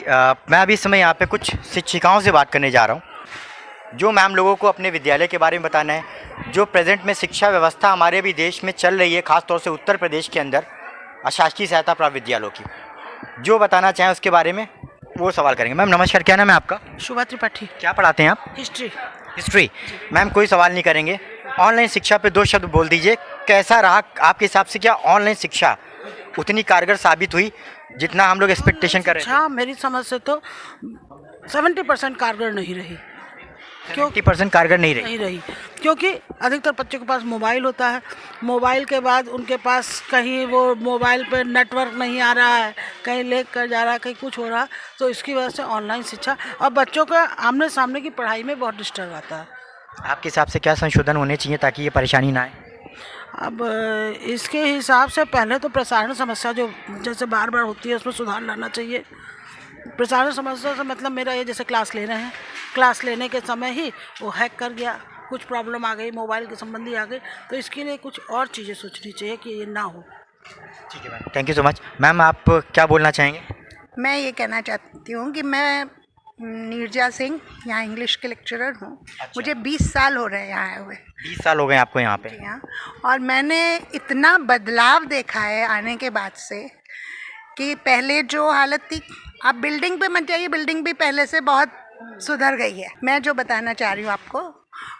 मैं अभी इस समय यहाँ पे कुछ शिक्षिकाओं से बात करने जा रहा हूँ जो मैम लोगों को अपने विद्यालय के बारे में बताना है, जो प्रेजेंट में शिक्षा व्यवस्था हमारे भी देश में चल रही है, खासतौर से उत्तर प्रदेश के अंदर अशासकीय सहायता प्राप्त विद्यालयों की, जो बताना चाहें उसके बारे में वो सवाल करेंगे। मैम नमस्कार, क्या नाम है आपका? शुभा त्रिपाठी। क्या पढ़ाते हैं आप? हिस्ट्री। हिस्ट्री। मैम कोई सवाल नहीं करेंगे, ऑनलाइन शिक्षा पे 2 शब्द बोल दीजिए। कैसा रहा आपके हिसाब से? क्या ऑनलाइन शिक्षा उतनी कारगर साबित हुई जितना हम लोग एक्सपेक्टेशन कर रहे थे? अच्छा, मेरी समझ से तो 70% कारगर नहीं रही। 70% कारगर नहीं रही। क्योंकि अधिकतर बच्चों के पास मोबाइल होता है, मोबाइल के बाद उनके पास कहीं वो मोबाइल पे नेटवर्क नहीं आ रहा है, कहीं लेक कर जा रहा है, कहीं कुछ हो रहा है, तो इसकी वजह से ऑनलाइन शिक्षा और बच्चों का आमने सामने की पढ़ाई में बहुत डिस्टर्ब आता है। आपके हिसाब से क्या संशोधन होने चाहिए ताकि ये परेशानी ना आए? अब इसके हिसाब से पहले तो प्रसारण समस्या जो जैसे बार बार होती है उसमें सुधार लाना चाहिए। प्रसारण समस्या से मतलब मेरा ये, जैसे क्लास ले रहे हैं, क्लास लेने के समय ही वो हैक कर गया, कुछ प्रॉब्लम आ गई, मोबाइल के संबंधी आ गई, तो इसके लिए कुछ और चीज़ें सोचनी चाहिए कि ये ना हो। ठीक है ma'am, thank you so much. Ma'am आप क्या बोलना चाहेंगे? मैं ये कहना चाहती हूँ कि मैं नीरजा सिंह यहाँ इंग्लिश के लेक्चरर हूँ। मुझे 20 साल हो रहे हैं यहाँ आए हुए। 20 साल हो गए आपको यहाँ पे? जी हाँ, और मैंने इतना बदलाव देखा है आने के बाद से कि पहले जो हालत थी, आप बिल्डिंग पे मत जाइए, बिल्डिंग भी पहले से बहुत सुधर गई है। मैं जो बताना चाह रही हूँ आपको,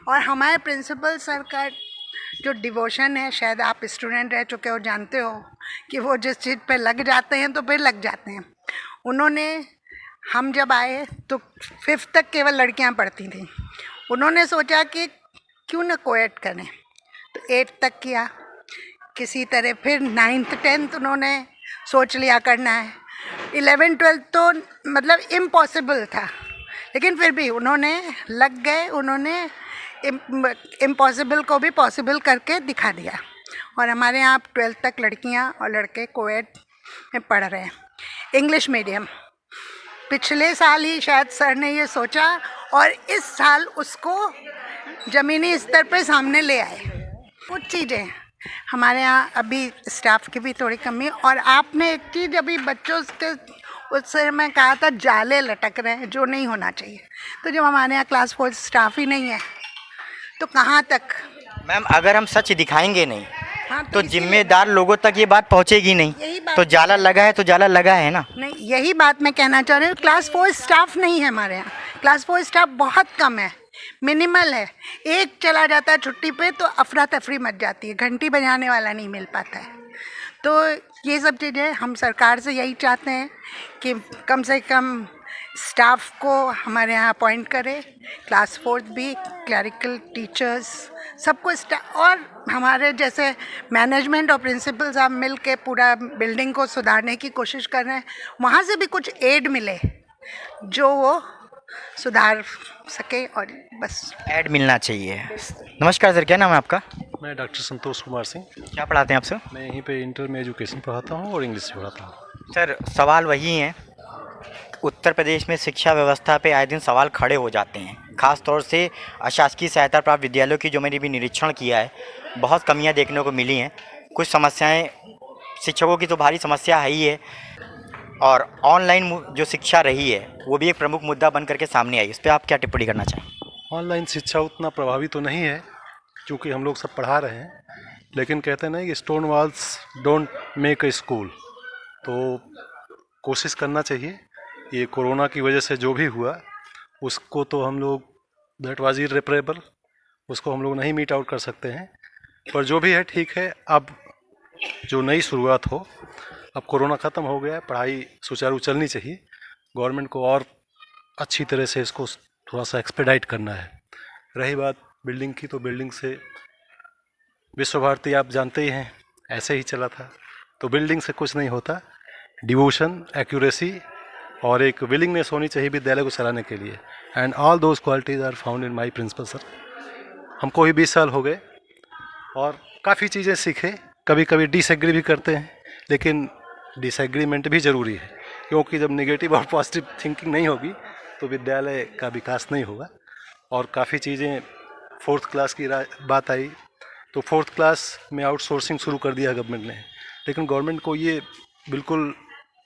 और हमारे प्रिंसिपल सर का जो डिवोशन है, शायद आप स्टूडेंट रह चुके हो, जानते हो कि वो जिस चीज़ पे लग जाते हैं तो फिर लग जाते हैं। उन्होंने, हम जब आए तो 5th तक केवल लड़कियां पढ़ती थीं, उन्होंने सोचा कि क्यों ना कोएड करें, तो 8th तक किया किसी तरह, फिर 9th 10th उन्होंने सोच लिया करना है। 11th 12th तो मतलब इम्पॉसिबल था, लेकिन फिर भी उन्होंने लग गए, उन्होंने इम्पॉसिबल को भी पॉसिबल करके दिखा दिया। और हमारे यहाँ 12th तक लड़कियाँ और लड़के कोएड में पढ़ रहे हैं, इंग्लिश मीडियम। पिछले साल ही शायद सर ने ये सोचा और इस साल उसको ज़मीनी स्तर पे सामने ले आए। कुछ चीज़ें हमारे यहाँ अभी स्टाफ की भी थोड़ी कमी है। और आपने एक चीज़ अभी बच्चों के उससे मैं कहा था, जाले लटक रहे हैं जो नहीं होना चाहिए। तो जब हमारे यहाँ क्लास 4 स्टाफ ही नहीं है तो कहाँ तक? मैम अगर हम सच दिखाएंगे नहीं हाँ, तो जिम्मेदार लोगों तक ये बात पहुंचेगी यही नहीं। बात तो जाला लगा है तो जाला लगा है ना। नहीं, यही बात मैं कहना चाह रही हूँ। क्लास 4 स्टाफ नहीं है हमारे यहाँ, क्लास 4 स्टाफ बहुत कम है, मिनिमल है। एक चला जाता है छुट्टी पे तो अफरा तफरी मच जाती है, घंटी बजाने वाला नहीं मिल पाता है। तो ये सब चीज़ें हम सरकार से यही चाहते हैं कि कम से कम स्टाफ को हमारे यहाँ अपॉइंट करें, क्लास 4 भी, क्लरिकल टीचर्स, सबको और हमारे जैसे मैनेजमेंट और प्रिंसिपल साहब मिल के पूरा बिल्डिंग को सुधारने की कोशिश कर रहे हैं। वहाँ से भी कुछ एड मिले जो वो सुधार सके, और बस ऐड मिलना चाहिए। नमस्कार सर, क्या नाम है आपका? मैं डॉक्टर संतोष कुमार सिंह। क्या पढ़ाते हैं आप सर? मैं यहीं पे इंटर में एजुकेशन पढ़ाता हूँ और इंग्लिश पढ़ाता हूँ। सर सवाल वही है, उत्तर प्रदेश में शिक्षा व्यवस्था पे आए दिन सवाल खड़े हो जाते हैं, खास तौर से अशासकीय सहायता प्राप्त विद्यालयों की जो मैंने भी निरीक्षण किया है, बहुत कमियां देखने को मिली हैं। कुछ समस्याएं, शिक्षकों की तो भारी समस्या है ही है, और ऑनलाइन जो शिक्षा रही है वो भी एक प्रमुख मुद्दा बन करके सामने आई। इस पर आप क्या टिप्पणी करना चाहें? ऑनलाइन शिक्षा उतना प्रभावी तो नहीं है क्योंकि हम लोग सब पढ़ा रहे हैं, लेकिन कहते हैं ना कि stone walls don't make a school. तो कोशिश करना चाहिए। ये कोरोना की वजह से जो भी हुआ उसको तो हम लोग, दैट वाज इररिपरेबल, उसको हम लोग नहीं मीट आउट कर सकते हैं। पर जो भी है ठीक है, अब जो नई शुरुआत हो, अब कोरोना ख़त्म हो गया है, पढ़ाई सुचारू चलनी चाहिए। गवर्नमेंट को और अच्छी तरह से इसको थोड़ा सा एक्सपेडाइट करना है। रही बात बिल्डिंग की, तो बिल्डिंग से विश्व भारती आप जानते ही हैं, ऐसे ही चला था। तो बिल्डिंग से कुछ नहीं होता, डिवोशन, एक्यूरेसी और एक विलिंगनेस होनी चाहिए विद्यालय को चलाने के लिए। And all those qualities are found in my principal sir. हमको ही 20 साल हो गए और काफ़ी चीज़ें सीखे। कभी कभी डिसएग्री भी करते हैं, लेकिन डिसएग्रीमेंट भी ज़रूरी है, क्योंकि जब नेगेटिव और पॉजिटिव थिंकिंग नहीं होगी तो विद्यालय का विकास नहीं होगा। और काफ़ी चीज़ें, 4th क्लास की बात आई तो 4th क्लास में आउटसोर्सिंग शुरू कर दिया गवर्नमेंट ने, लेकिन गवर्नमेंट को ये बिल्कुल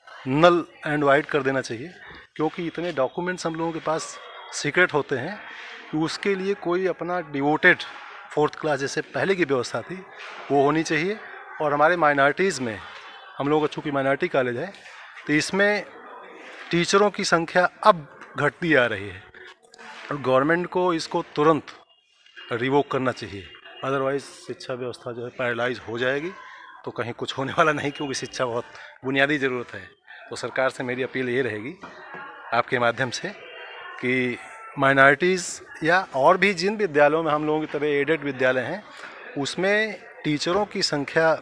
नल एंड वाइड कर देना चाहिए क्योंकि इतने डॉक्यूमेंट्स हम लोगों के पास सीक्रेट होते हैं कि उसके लिए कोई अपना डिवोटेड 4th क्लास जैसे पहले की व्यवस्था थी वो होनी चाहिए। और हमारे माइनॉरिटीज़ में, हम लोगों का चूँकि माइनॉरिटी कॉलेज है, तो इसमें टीचरों की संख्या अब घटती आ रही है और गवर्नमेंट को इसको तुरंत रिवोक करना चाहिए, अदरवाइज़ शिक्षा व्यवस्था जो है पैरालाइज हो जाएगी, तो कहीं कुछ होने वाला नहीं, क्योंकि शिक्षा बहुत बुनियादी ज़रूरत है। तो सरकार से मेरी अपील ये रहेगी आपके माध्यम से कि माइनॉरिटीज़ या और भी जिन विद्यालयों में हम लोगों की तरह एडेड विद्यालय हैं उसमें टीचरों की संख्या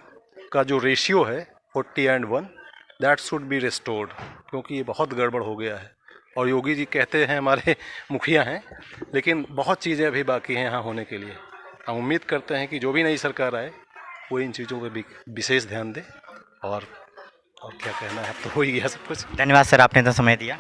का जो रेशियो है 40:1 दैट शुड बी रिस्टोर्ड, क्योंकि ये बहुत गड़बड़ हो गया है। और योगी जी कहते हैं हमारे मुखिया हैं, लेकिन बहुत चीज़ें अभी बाकी हैं यहाँ होने के लिए। हम उम्मीद करते हैं कि जो भी नई सरकार आए वो इन चीज़ों पर भी विशेष ध्यान दे। और क्या कहना है, अब तो हो ही गया सब कुछ। धन्यवाद सर, आपने इतना समय दिया।